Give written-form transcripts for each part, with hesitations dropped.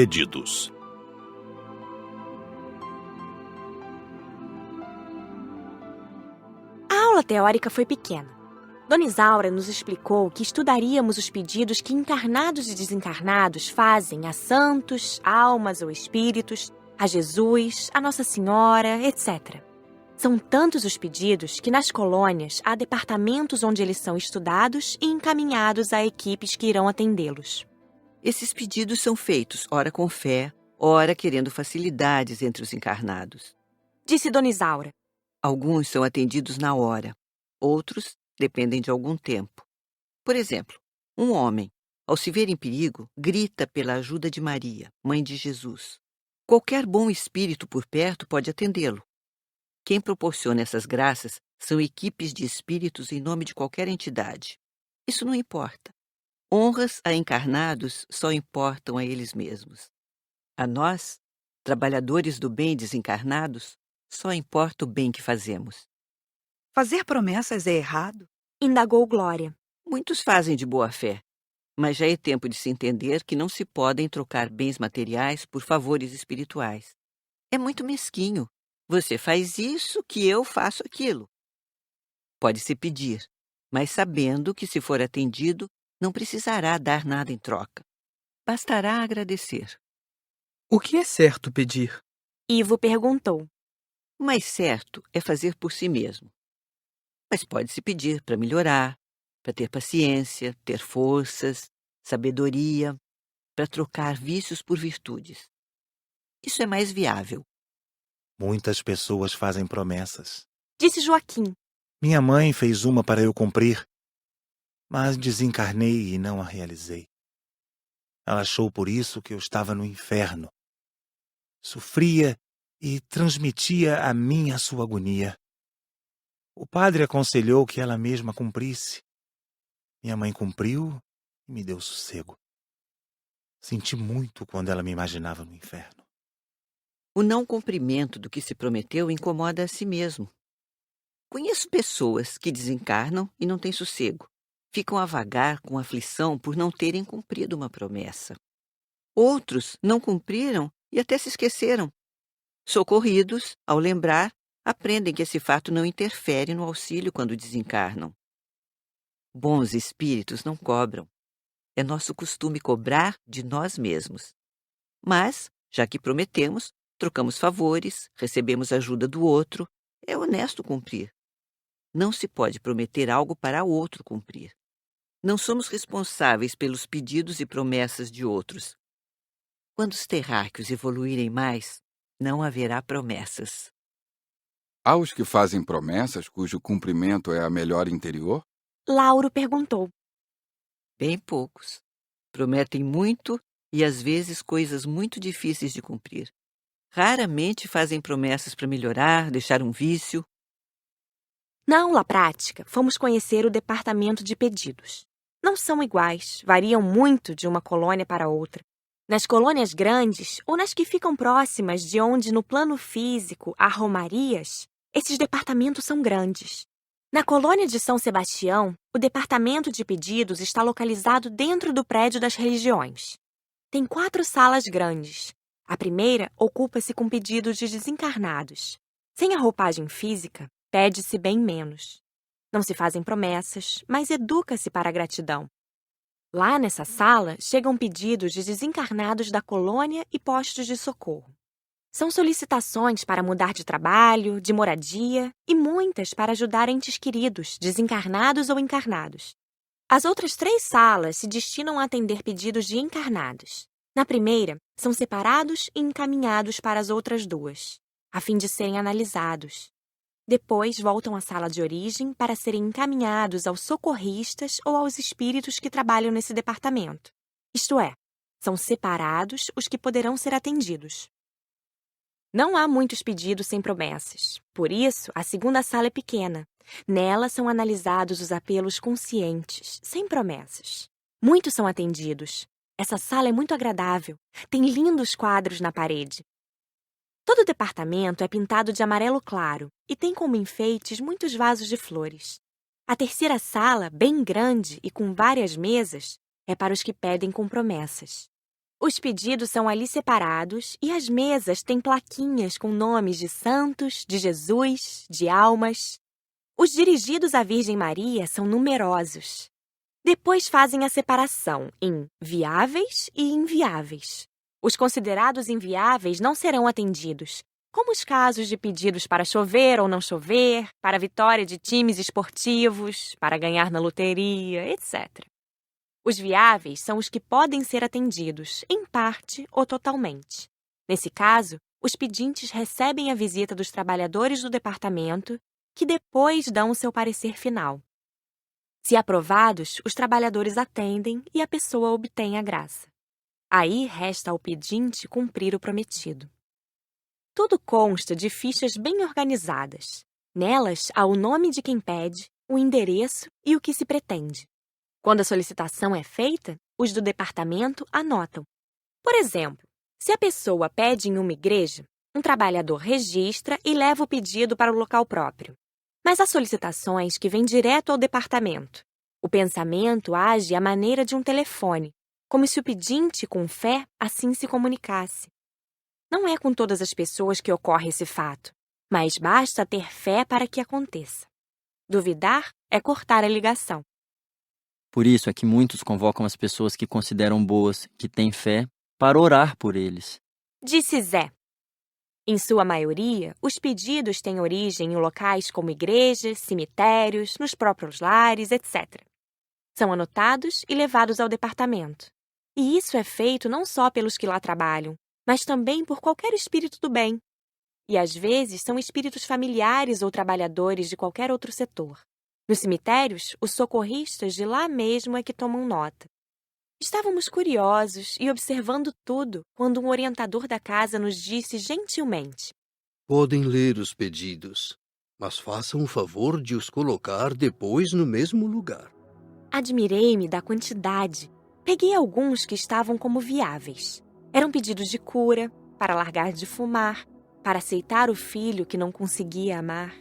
pedidos. A aula teórica foi pequena. Dona Isaura nos explicou que estudaríamos os pedidos que encarnados e desencarnados fazem a santos, almas ou espíritos, a Jesus, a Nossa Senhora, etc. São tantos os pedidos que nas colônias há departamentos onde eles são estudados e encaminhados a equipes que irão atendê-los. Esses pedidos são feitos, ora com fé, ora querendo facilidades entre os encarnados. Disse Dona Isaura. Alguns são atendidos na hora, outros dependem de algum tempo. Por exemplo, um homem, ao se ver em perigo, grita pela ajuda de Maria, mãe de Jesus. Qualquer bom espírito por perto pode atendê-lo. Quem proporciona essas graças são equipes de espíritos em nome de qualquer entidade. Isso não importa. Honras a encarnados só importam a eles mesmos. A nós, trabalhadores do bem desencarnados, só importa o bem que fazemos. Fazer promessas é errado? Indagou Glória. Muitos fazem de boa fé, mas já é tempo de se entender que não se podem trocar bens materiais por favores espirituais. É muito mesquinho. Você faz isso que eu faço aquilo. Pode-se pedir, mas sabendo que, se for atendido, não precisará dar nada em troca. Bastará agradecer. O que é certo pedir? Ivo perguntou. O mais certo é fazer por si mesmo. Mas pode-se pedir para melhorar, para ter paciência, ter forças, sabedoria, para trocar vícios por virtudes. Isso é mais viável. Muitas pessoas fazem promessas. Disse Joaquim. Minha mãe fez uma para eu cumprir, mas desencarnei e não a realizei. Ela achou por isso que eu estava no inferno. Sofria e transmitia a mim a sua agonia. O padre aconselhou que ela mesma cumprisse. Minha mãe cumpriu e me deu sossego. Senti muito quando ela me imaginava no inferno. O não cumprimento do que se prometeu incomoda a si mesmo. Conheço pessoas que desencarnam e não têm sossego. Ficam a vagar com aflição por não terem cumprido uma promessa. Outros não cumpriram e até se esqueceram. Socorridos, ao lembrar, aprendem que esse fato não interfere no auxílio quando desencarnam. Bons espíritos não cobram. É nosso costume cobrar de nós mesmos. Mas, já que prometemos, trocamos favores, recebemos ajuda do outro, é honesto cumprir. Não se pode prometer algo para outro cumprir. Não somos responsáveis pelos pedidos e promessas de outros. Quando os terráqueos evoluírem mais, não haverá promessas. Há os que fazem promessas cujo cumprimento é a melhora interior? Lauro perguntou. Bem poucos. Prometem muito e às vezes coisas muito difíceis de cumprir. Raramente fazem promessas para melhorar, deixar um vício. Na aula prática, fomos conhecer o departamento de pedidos. Não são iguais, variam muito de uma colônia para outra. Nas colônias grandes ou nas que ficam próximas de onde no plano físico há romarias, esses departamentos são grandes. Na colônia de São Sebastião, o departamento de pedidos está localizado dentro do prédio das religiões. Tem 4 salas grandes. A primeira ocupa-se com pedidos de desencarnados. Sem a roupagem física, pede-se bem menos. Não se fazem promessas, mas educa-se para a gratidão. Lá nessa sala, chegam pedidos de desencarnados da colônia e postos de socorro. São solicitações para mudar de trabalho, de moradia e muitas para ajudar entes queridos, desencarnados ou encarnados. As outras 3 salas se destinam a atender pedidos de encarnados. Na primeira, são separados e encaminhados para as outras 2, a fim de serem analisados. Depois voltam à sala de origem para serem encaminhados aos socorristas ou aos espíritos que trabalham nesse departamento. Isto é, são separados os que poderão ser atendidos. Não há muitos pedidos sem promessas. Por isso, a segunda sala é pequena. Nela são analisados os apelos conscientes, sem promessas. Muitos são atendidos. Essa sala é muito agradável. Tem lindos quadros na parede. Todo o departamento é pintado de amarelo claro e tem como enfeites muitos vasos de flores. A terceira sala, bem grande e com várias mesas, é para os que pedem com promessas. Os pedidos são ali separados e as mesas têm plaquinhas com nomes de santos, de Jesus, de almas. Os dirigidos à Virgem Maria são numerosos. Depois fazem a separação em viáveis e inviáveis. Os considerados inviáveis não serão atendidos, como os casos de pedidos para chover ou não chover, para a vitória de times esportivos, para ganhar na loteria, etc. Os viáveis são os que podem ser atendidos, em parte ou totalmente. Nesse caso, os pedintes recebem a visita dos trabalhadores do departamento, que depois dão o seu parecer final. Se aprovados, os trabalhadores atendem e a pessoa obtém a graça. Aí resta ao pedinte cumprir o prometido. Tudo consta de fichas bem organizadas. Nelas há o nome de quem pede, o endereço e o que se pretende. Quando a solicitação é feita, os do departamento anotam. Por exemplo, se a pessoa pede em uma igreja, um trabalhador registra e leva o pedido para o local próprio. Mas há solicitações que vêm direto ao departamento. O pensamento age à maneira de um telefone, como se o pedinte, com fé, assim se comunicasse. Não é com todas as pessoas que ocorre esse fato, mas basta ter fé para que aconteça. Duvidar é cortar a ligação. Por isso é que muitos convocam as pessoas que consideram boas, que têm fé, para orar por eles. Disse Zé. Em sua maioria, os pedidos têm origem em locais como igrejas, cemitérios, nos próprios lares, etc. São anotados e levados ao departamento. E isso é feito não só pelos que lá trabalham, mas também por qualquer espírito do bem. E às vezes são espíritos familiares ou trabalhadores de qualquer outro setor. Nos cemitérios, os socorristas de lá mesmo é que tomam nota. Estávamos curiosos e observando tudo quando um orientador da casa nos disse gentilmente: Podem ler os pedidos, mas façam o favor de os colocar depois no mesmo lugar. Admirei-me da quantidade. Peguei alguns que estavam como viáveis. Eram pedidos de cura, para largar de fumar, para aceitar o filho que não conseguia amar.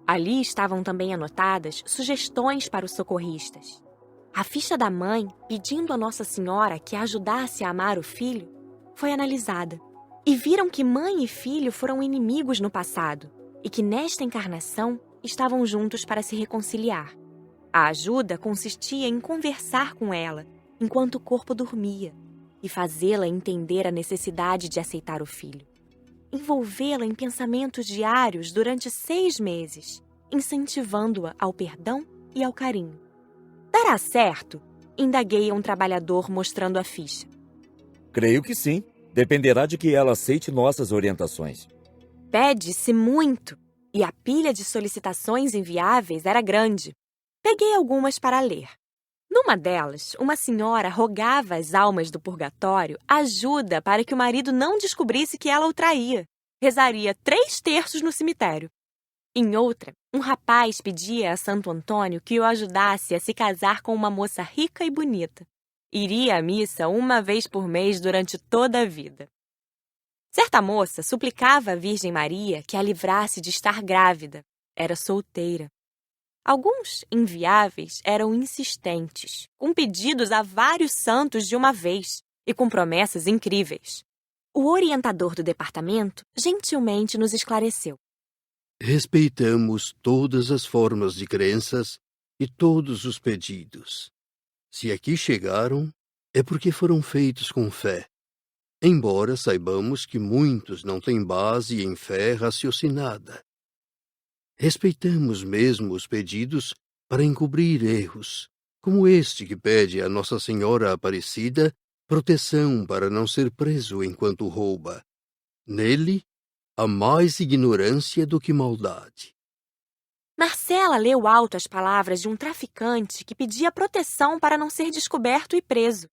Ali estavam também anotadas sugestões para os socorristas. A ficha da mãe, pedindo a Nossa Senhora que a ajudasse a amar o filho, foi analisada. E viram que mãe e filho foram inimigos no passado e que nesta encarnação estavam juntos para se reconciliar. A ajuda consistia em conversar com ela enquanto o corpo dormia e fazê-la entender a necessidade de aceitar o filho. Envolvê-la em pensamentos diários durante 6 meses, incentivando-a ao perdão e ao carinho. Dará certo? Indaguei a um trabalhador mostrando a ficha. Creio que sim. Dependerá de que ela aceite nossas orientações. Pede-se muito, e a pilha de solicitações enviáveis era grande. Peguei algumas para ler. Numa delas, uma senhora rogava às almas do purgatório ajuda para que o marido não descobrisse que ela o traía. Rezaria 3/3 no cemitério. Em outra, um rapaz pedia a Santo Antônio que o ajudasse a se casar com uma moça rica e bonita. Iria à missa 1 vez por mês durante toda a vida. Certa moça suplicava à Virgem Maria que a livrasse de estar grávida. Era solteira. Alguns inviáveis eram insistentes, com pedidos a vários santos de uma vez e com promessas incríveis. O orientador do departamento gentilmente nos esclareceu. Respeitamos todas as formas de crenças e todos os pedidos. Se aqui chegaram, é porque foram feitos com fé, embora saibamos que muitos não têm base em fé raciocinada. Respeitamos mesmo os pedidos para encobrir erros, como este que pede a Nossa Senhora Aparecida proteção para não ser preso enquanto rouba. Nele, há mais ignorância do que maldade. Marcela leu alto as palavras de um traficante que pedia proteção para não ser descoberto e preso.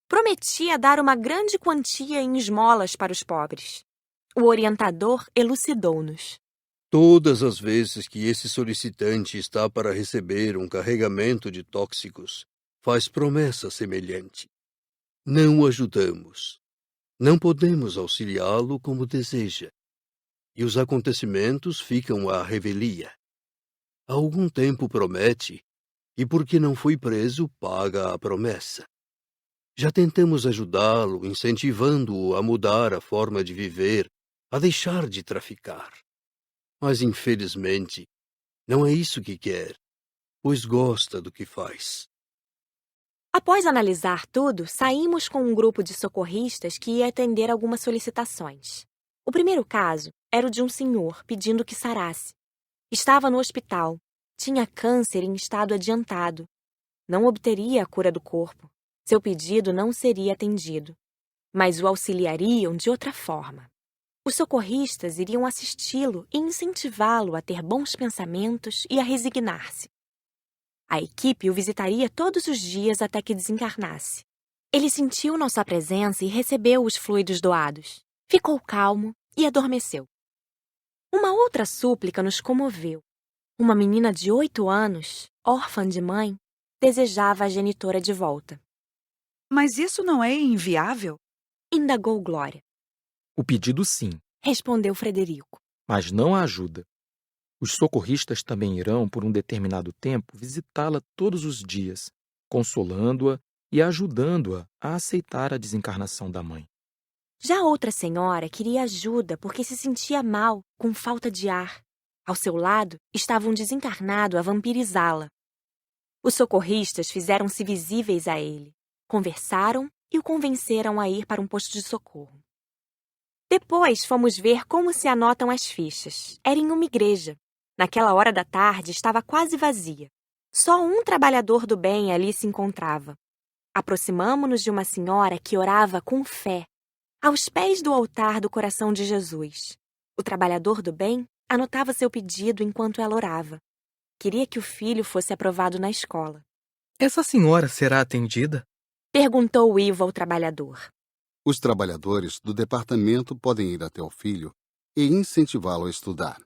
Prometia dar uma grande quantia em esmolas para os pobres. O orientador elucidou-nos. Todas as vezes que esse solicitante está para receber um carregamento de tóxicos, faz promessa semelhante. Não o ajudamos. Não podemos auxiliá-lo como deseja. E os acontecimentos ficam à revelia. Há algum tempo promete, e porque não foi preso, paga a promessa. Já tentamos ajudá-lo, incentivando-o a mudar a forma de viver, a deixar de traficar. Mas, infelizmente, não é isso que quer, pois gosta do que faz. Após analisar tudo, saímos com um grupo de socorristas que ia atender algumas solicitações. O primeiro caso era o de um senhor pedindo que sarasse. Estava no hospital, tinha câncer em estado adiantado. Não obteria a cura do corpo. Seu pedido não seria atendido, mas o auxiliariam de outra forma. Os socorristas iriam assisti-lo e incentivá-lo a ter bons pensamentos e a resignar-se. A equipe o visitaria todos os dias até que desencarnasse. Ele sentiu nossa presença e recebeu os fluidos doados. Ficou calmo e adormeceu. Uma outra súplica nos comoveu. Uma menina de 8 anos, órfã de mãe, desejava a genitora de volta. Mas isso não é inviável? Indagou Glória. O pedido sim, Respondeu Frederico. mas não a ajuda. Os socorristas também irão, por um determinado tempo, visitá-la todos os dias, consolando-a e ajudando-a a aceitar a desencarnação da mãe. Já outra senhora queria ajuda porque se sentia mal, com falta de ar. Ao seu lado estava um desencarnado a vampirizá-la. Os socorristas fizeram-se visíveis a ele, conversaram e o convenceram a ir para um posto de socorro. Depois fomos ver como se anotam as fichas. Era em uma igreja. Naquela hora da tarde estava quase vazia. Só um trabalhador do bem ali se encontrava. Aproximamo-nos de uma senhora que orava com fé, aos pés do altar do coração de Jesus. O trabalhador do bem anotava seu pedido enquanto ela orava. Queria que o filho fosse aprovado na escola. Essa senhora será atendida? Perguntou Ivo ao trabalhador. Os trabalhadores do departamento podem ir até o filho e incentivá-lo a estudar.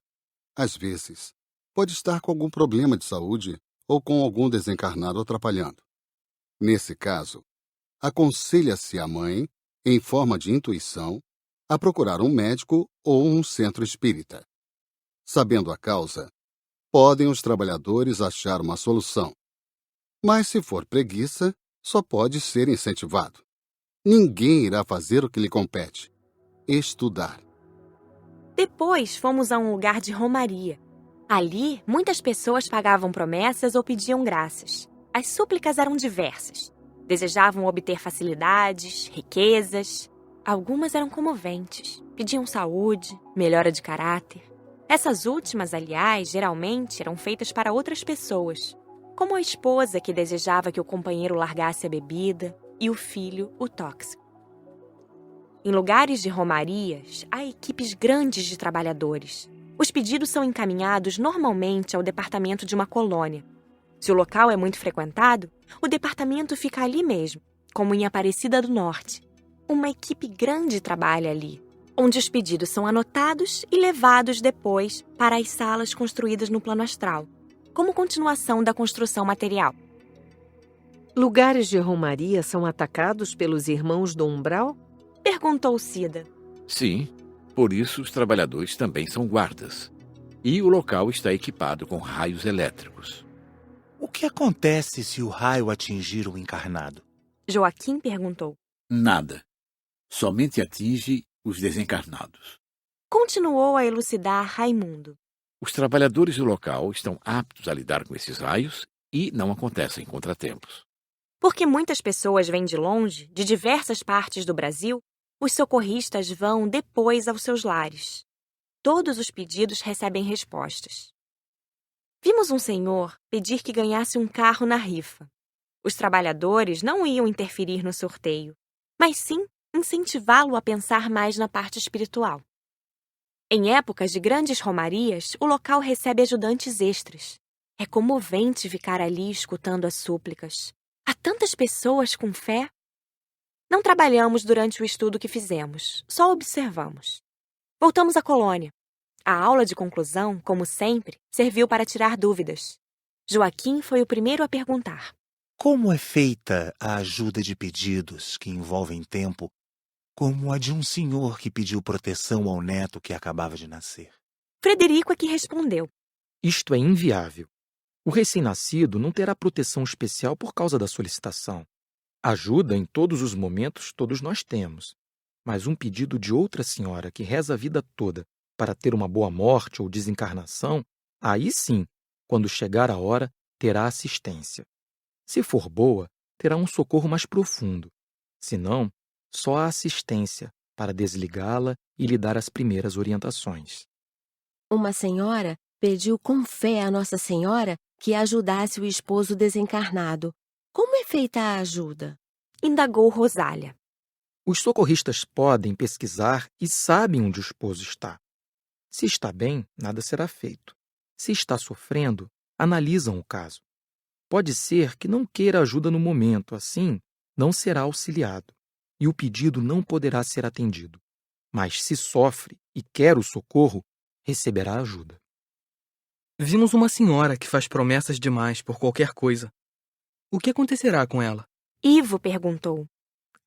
Às vezes, pode estar com algum problema de saúde ou com algum desencarnado atrapalhando. Nesse caso, aconselha-se a mãe, em forma de intuição, a procurar um médico ou um centro espírita. Sabendo a causa, podem os trabalhadores achar uma solução. Mas se for preguiça, só pode ser incentivado. Ninguém irá fazer o que lhe compete: estudar. Depois fomos a um lugar de romaria. Ali, muitas pessoas pagavam promessas ou pediam graças. As súplicas eram diversas. Desejavam obter facilidades, riquezas. Algumas eram comoventes. Pediam saúde, melhora de caráter. Essas últimas, aliás, geralmente eram feitas para outras pessoas, como a esposa que desejava que o companheiro largasse a bebida e o filho o tóxico. Em lugares de romarias, há equipes grandes de trabalhadores. Os pedidos são encaminhados normalmente ao departamento de uma colônia. Se o local é muito frequentado, o departamento fica ali mesmo, como em Aparecida do Norte. Uma equipe grande trabalha ali, onde os pedidos são anotados e levados depois para as salas construídas no plano astral, como continuação da construção material. Lugares de romaria são atacados pelos irmãos do umbral? Perguntou Cida. Sim, por isso os trabalhadores também são guardas. E o local está equipado com raios elétricos. O que acontece se o raio atingir o encarnado? Joaquim perguntou. Nada. Somente atinge os desencarnados. Continuou a elucidar Raimundo. Os trabalhadores do local estão aptos a lidar com esses raios e não acontecem contratempos. Porque muitas pessoas vêm de longe, de diversas partes do Brasil, os socorristas vão depois aos seus lares. Todos os pedidos recebem respostas. Vimos um senhor pedir que ganhasse um carro na rifa. Os trabalhadores não iam interferir no sorteio, mas sim incentivá-lo a pensar mais na parte espiritual. Em épocas de grandes romarias, o local recebe ajudantes extras. É comovente ficar ali escutando as súplicas. Há tantas pessoas com fé. Não trabalhamos durante o estudo que fizemos, só observamos. Voltamos à colônia. A aula de conclusão, como sempre, serviu para tirar dúvidas. Joaquim foi o primeiro a perguntar. Como é feita a ajuda de pedidos que envolvem tempo, como a de um senhor que pediu proteção ao neto que acabava de nascer? Frederico é que respondeu. Isto é inviável. O recém-nascido não terá proteção especial por causa da solicitação. Ajuda em todos os momentos todos nós temos, mas um pedido de outra senhora que reza a vida toda para ter uma boa morte ou desencarnação, aí sim, quando chegar a hora, terá assistência. Se for boa, terá um socorro mais profundo. Se não, só a assistência para desligá-la e lhe dar as primeiras orientações. Uma senhora pediu com fé a Nossa Senhora que ajudasse o esposo desencarnado. Como é feita a ajuda? Indagou Rosália. Os socorristas podem pesquisar e sabem onde o esposo está. Se está bem, nada será feito. Se está sofrendo, analisam o caso. Pode ser que não queira ajuda no momento, assim, não será auxiliado, e o pedido não poderá ser atendido. Mas se sofre e quer o socorro, receberá ajuda. Vimos uma senhora que faz promessas demais por qualquer coisa. O que acontecerá com ela? Ivo perguntou.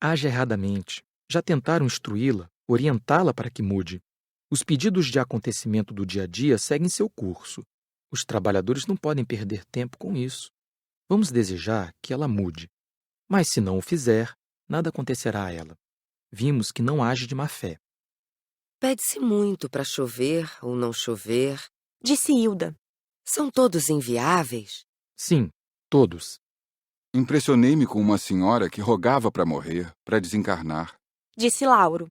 Age erradamente. Já tentaram instruí-la, orientá-la para que mude. Os pedidos de acontecimento do dia a dia seguem seu curso. Os trabalhadores não podem perder tempo com isso. Vamos desejar que ela mude. Mas se não o fizer, nada acontecerá a ela. Vimos que não age de má fé. Pede-se muito para chover ou não chover, disse Hilda. São todos inviáveis? Sim, todos. Impressionei-me com uma senhora que rogava para morrer, para desencarnar, disse Lauro.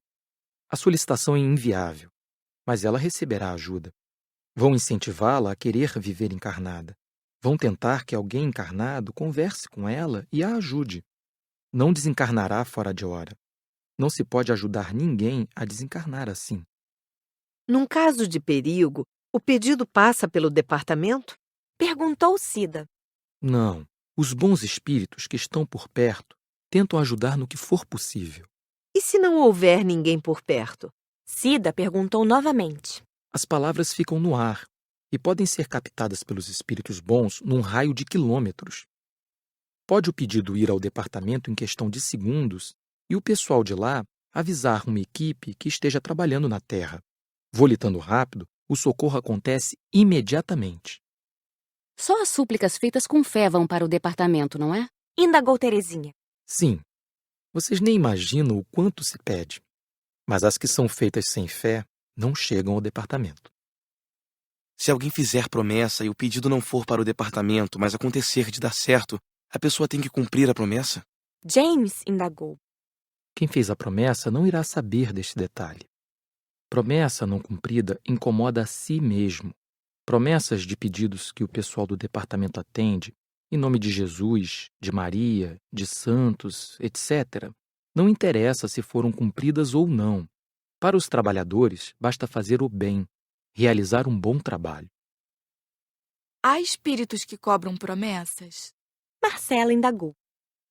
A solicitação é inviável, mas ela receberá ajuda. Vão incentivá-la a querer viver encarnada. Vão tentar que alguém encarnado converse com ela e a ajude. Não desencarnará fora de hora. Não se pode ajudar ninguém a desencarnar assim. Num caso de perigo, o pedido passa pelo departamento? Perguntou Cida. Não. Os bons espíritos que estão por perto tentam ajudar no que for possível. E se não houver ninguém por perto? Cida perguntou novamente. As palavras ficam no ar e podem ser captadas pelos espíritos bons num raio de quilômetros. Pode o pedido ir ao departamento em questão de segundos e o pessoal de lá avisar uma equipe que esteja trabalhando na Terra. Volitando rápido, o socorro acontece imediatamente. Só as súplicas feitas com fé vão para o departamento, não é? Indagou Terezinha. Sim. Vocês nem imaginam o quanto se pede. Mas as que são feitas sem fé não chegam ao departamento. Se alguém fizer promessa e o pedido não for para o departamento, mas acontecer de dar certo, a pessoa tem que cumprir a promessa? James indagou. Quem fez a promessa não irá saber deste detalhe. Promessa não cumprida incomoda a si mesmo. Promessas de pedidos que o pessoal do departamento atende, em nome de Jesus, de Maria, de santos, etc., não interessa se foram cumpridas ou não. Para os trabalhadores, basta fazer o bem, realizar um bom trabalho. Há espíritos que cobram promessas? Marcela indagou.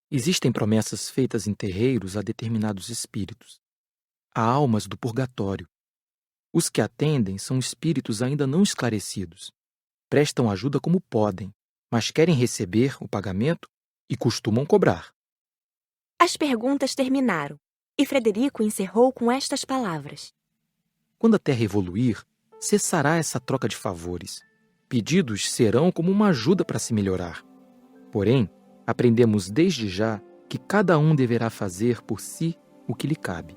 Existem promessas feitas em terreiros a determinados espíritos. Há almas do purgatório. Os que atendem são espíritos ainda não esclarecidos. Prestam ajuda como podem, mas querem receber o pagamento e costumam cobrar. As perguntas terminaram e Frederico encerrou com estas palavras. Quando a Terra evoluir, cessará essa troca de favores. Pedidos serão como uma ajuda para se melhorar. Porém, aprendemos desde já que cada um deverá fazer por si o que lhe cabe.